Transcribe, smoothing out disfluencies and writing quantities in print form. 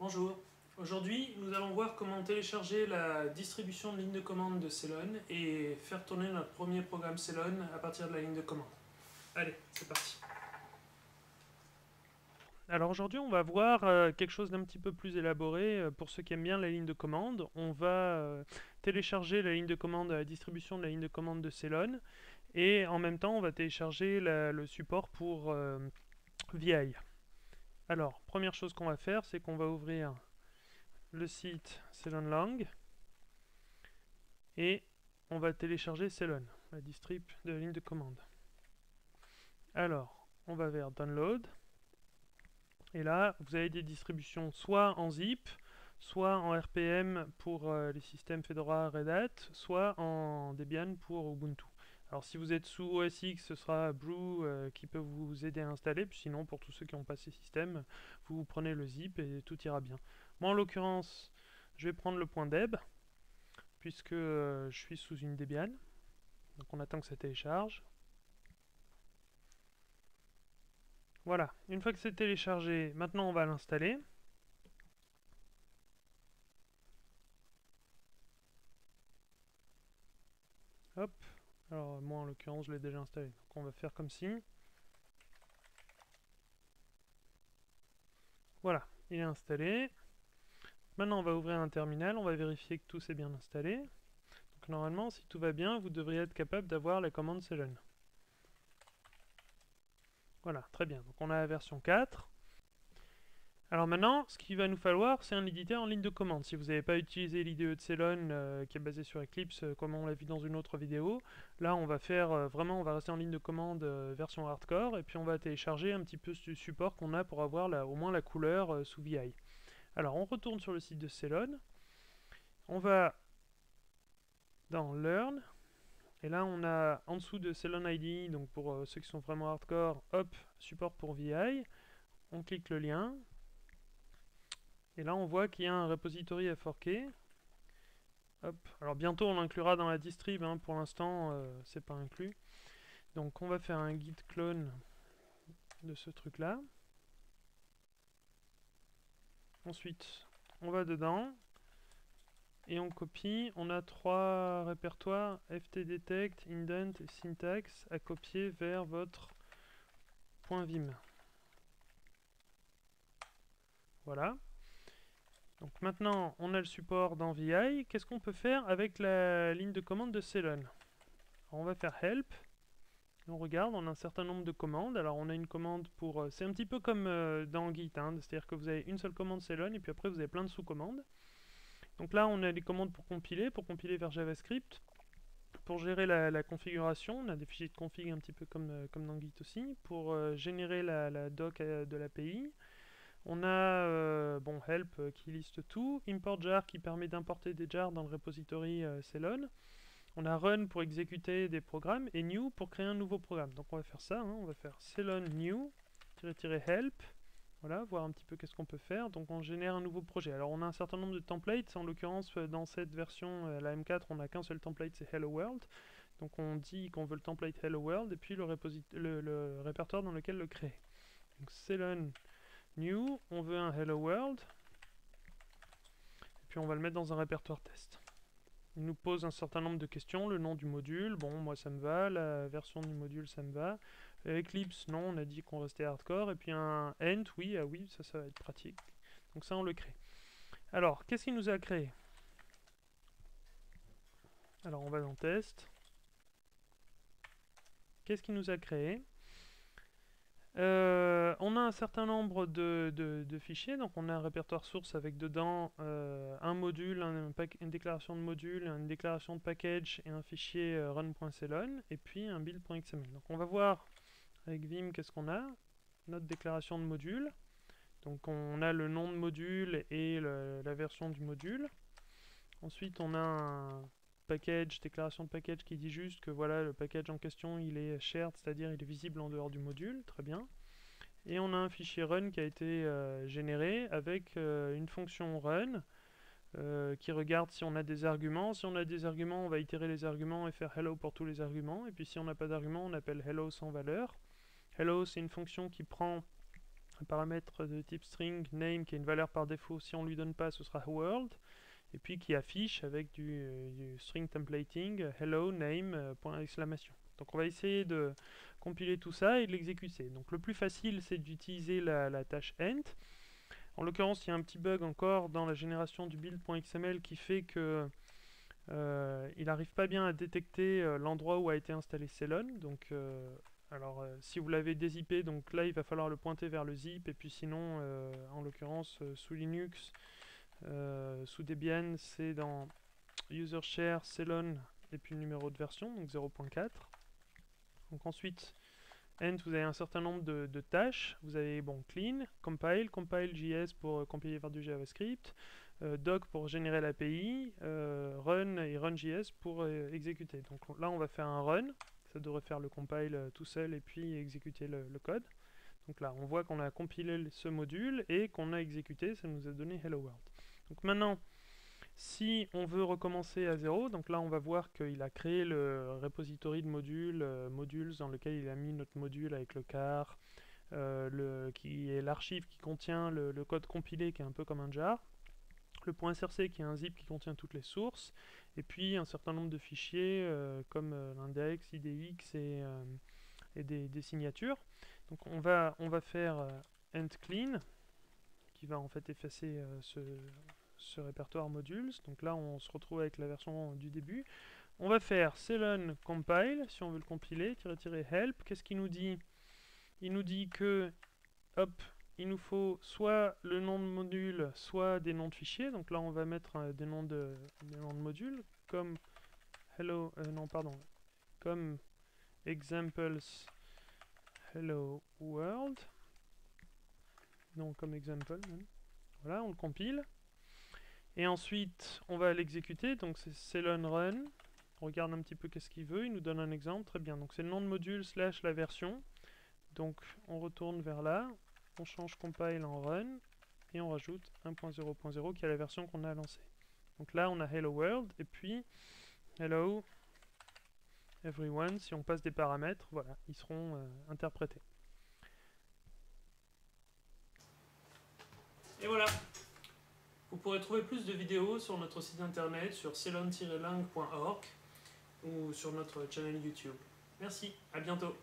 Bonjour, aujourd'hui nous allons voir comment télécharger la distribution de ligne de commande de Ceylon et faire tourner notre premier programme Ceylon à partir de la ligne de commande. Allez, c'est parti. Alors aujourd'hui on va voir quelque chose d'un petit peu plus élaboré pour ceux qui aiment bien la ligne de commande. On va télécharger la ligne de commande, la distribution de la ligne de commande de Ceylon et en même temps on va télécharger le support pour VI. Alors première chose qu'on va faire, c'est qu'on va ouvrir le site CeylonLang et on va télécharger Ceylon, la distrib de la ligne de commande. Alors, on va vers Download, et là, vous avez des distributions soit en zip, soit en RPM pour les systèmes Fedora Red Hat, soit en Debian pour Ubuntu. Alors si vous êtes sous OS X, ce sera Brew qui peut vous aider à installer, puis sinon pour tous ceux qui n'ont pas ces systèmes, vous prenez le zip et tout ira bien. Moi en l'occurrence, je vais prendre le point .deb, puisque je suis sous une Debian. Donc on attend que ça télécharge. Voilà, une fois que c'est téléchargé, maintenant on va l'installer. Hop, alors moi en l'occurrence je l'ai déjà installé, donc on va faire comme si. Voilà, il est installé. Maintenant on va ouvrir un terminal, on va vérifier que tout s'est bien installé. Donc normalement, si tout va bien, vous devriez être capable d'avoir la commande Ceylon. Voilà, très bien, donc on a la version 4. Alors maintenant, ce qu'il va nous falloir, c'est un éditeur en ligne de commande. Si vous n'avez pas utilisé l'IDE de Ceylon, qui est basé sur Eclipse, comme on l'a vu dans une autre vidéo, là on va faire vraiment, on va rester en ligne de commande version hardcore, et puis on va télécharger un petit peu du support qu'on a pour avoir au moins la couleur sous VI. Alors on retourne sur le site de Ceylon, on va dans Learn, et là on a en dessous de Ceylon ID, donc pour ceux qui sont vraiment hardcore, hop, support pour VI, on clique le lien, et là on voit qu'il y a un repository à forker. Hop. Alors bientôt on l'inclura dans la distrib, hein. Pour l'instant c'est pas inclus. Donc on va faire un git clone de ce truc là. Ensuite on va dedans et on copie. On a 3 répertoires, ftdetect, indent et syntax à copier vers votre .vim. Voilà. Donc maintenant on a le support dans VI. Qu'est-ce qu'on peut faire avec la ligne de commande de Ceylon? On va faire help. On regarde, on a un certain nombre de commandes. Alors on a une commande pour... c'est un petit peu comme dans Git, hein, c'est-à-dire que vous avez une seule commande Ceylon et puis après vous avez plein de sous-commandes. Donc là on a les commandes pour compiler vers JavaScript. Pour gérer la configuration, on a des fichiers de config un petit peu comme dans Git aussi. Pour générer la doc de l'API, on a bon, help qui liste tout, import jar qui permet d'importer des jars dans le repository Ceylon. On a run pour exécuter des programmes et new pour créer un nouveau programme. Donc on va faire ça, hein, on va faire Ceylon new -help. Voilà, voir un petit peu qu'est-ce qu'on peut faire. Donc on génère un nouveau projet. Alors on a un certain nombre de templates. En l'occurrence, dans cette version, la M4, on n'a qu'un seul template, c'est Hello World. Donc on dit qu'on veut le template Hello World et puis le répertoire dans lequel le créer. Donc Ceylon new, on veut un Hello World. Et puis on va le mettre dans un répertoire test. Il nous pose un certain nombre de questions, le nom du module, bon moi ça me va, la version du module ça me va. Eclipse, non, on a dit qu'on restait hardcore, et puis un ent, oui, ah oui, ça va être pratique. Donc ça on le crée. Alors, qu'est-ce qu'il nous a créé? Alors on va dans test. Qu'est-ce qu'il nous a créé? On a un certain nombre de fichiers, donc on a un répertoire source avec dedans un module, une déclaration de module, une déclaration de package et un fichier run.ceylon et puis un build.xml. Donc on va voir avec Vim qu'est-ce qu'on a. Notre déclaration de module. Donc on a le nom de module et la version du module. Ensuite on a un package, déclaration de package qui dit juste que voilà, le package en question il est shared, c'est-à-dire il est visible en dehors du module, très bien. Et on a un fichier run qui a été généré avec une fonction run qui regarde si on a des arguments. Si on a des arguments, on va itérer les arguments et faire hello pour tous les arguments. Et puis si on n'a pas d'arguments, on appelle hello sans valeur. Hello, c'est une fonction qui prend un paramètre de type string name qui est une valeur par défaut. Si on lui donne pas, ce sera world. Et puis qui affiche avec du string templating hello name point d'exclamation. Donc on va essayer de compiler tout ça et de l'exécuter. Donc le plus facile, c'est d'utiliser la tâche ent. En l'occurrence, il y a un petit bug encore dans la génération du build.xml qui fait que il n'arrive pas bien à détecter l'endroit où a été installé Ceylon. Donc, si vous l'avez dézippé, donc là il va falloir le pointer vers le zip. Et puis sinon, en l'occurrence, sous Linux, sous Debian, c'est dans user share Ceylon et puis le numéro de version, donc 0.4. Donc ensuite, Ent, vous avez un certain nombre de tâches. Vous avez clean, compile.js pour compiler vers du JavaScript, doc pour générer l'API, run et run.js pour exécuter. Donc là, on va faire un run. Ça devrait faire le compile tout seul et puis exécuter le code. Donc là, on voit qu'on a compilé ce module et qu'on a exécuté. Ça nous a donné Hello World. Donc maintenant, si on veut recommencer à zéro, donc là on va voir qu'il a créé le repository de modules, modules dans lequel il a mis notre module avec le car, qui est l'archive qui contient le code compilé qui est un peu comme un jar, le .src qui est un zip qui contient toutes les sources, et puis un certain nombre de fichiers comme l'index, IDX et des signatures. Donc on va faire ent clean qui va en fait effacer ce répertoire modules. Donc là, on se retrouve avec la version du début. On va faire ceylon compile, si on veut le compiler, -help. Qu'est-ce qu'il nous dit? Il nous dit que, hop, il nous faut soit le nom de module, soit des noms de fichiers. Donc là, on va mettre des noms de modules, comme hello, comme examples hello world. Non, comme example, même. Voilà, on le compile. Et ensuite, on va l'exécuter, donc c'est ceylon run. On regarde un petit peu qu'est-ce qu'il veut, il nous donne un exemple, très bien. Donc c'est le nom de module / la version. Donc on retourne vers là, on change compile en run, et on rajoute 1.0.0 qui est la version qu'on a lancée. Donc là on a hello world, et puis hello everyone, si on passe des paramètres, voilà, ils seront interprétés. Et voilà. Vous pourrez trouver plus de vidéos sur notre site internet sur ceylon-lang.org ou sur notre channel YouTube. Merci, à bientôt.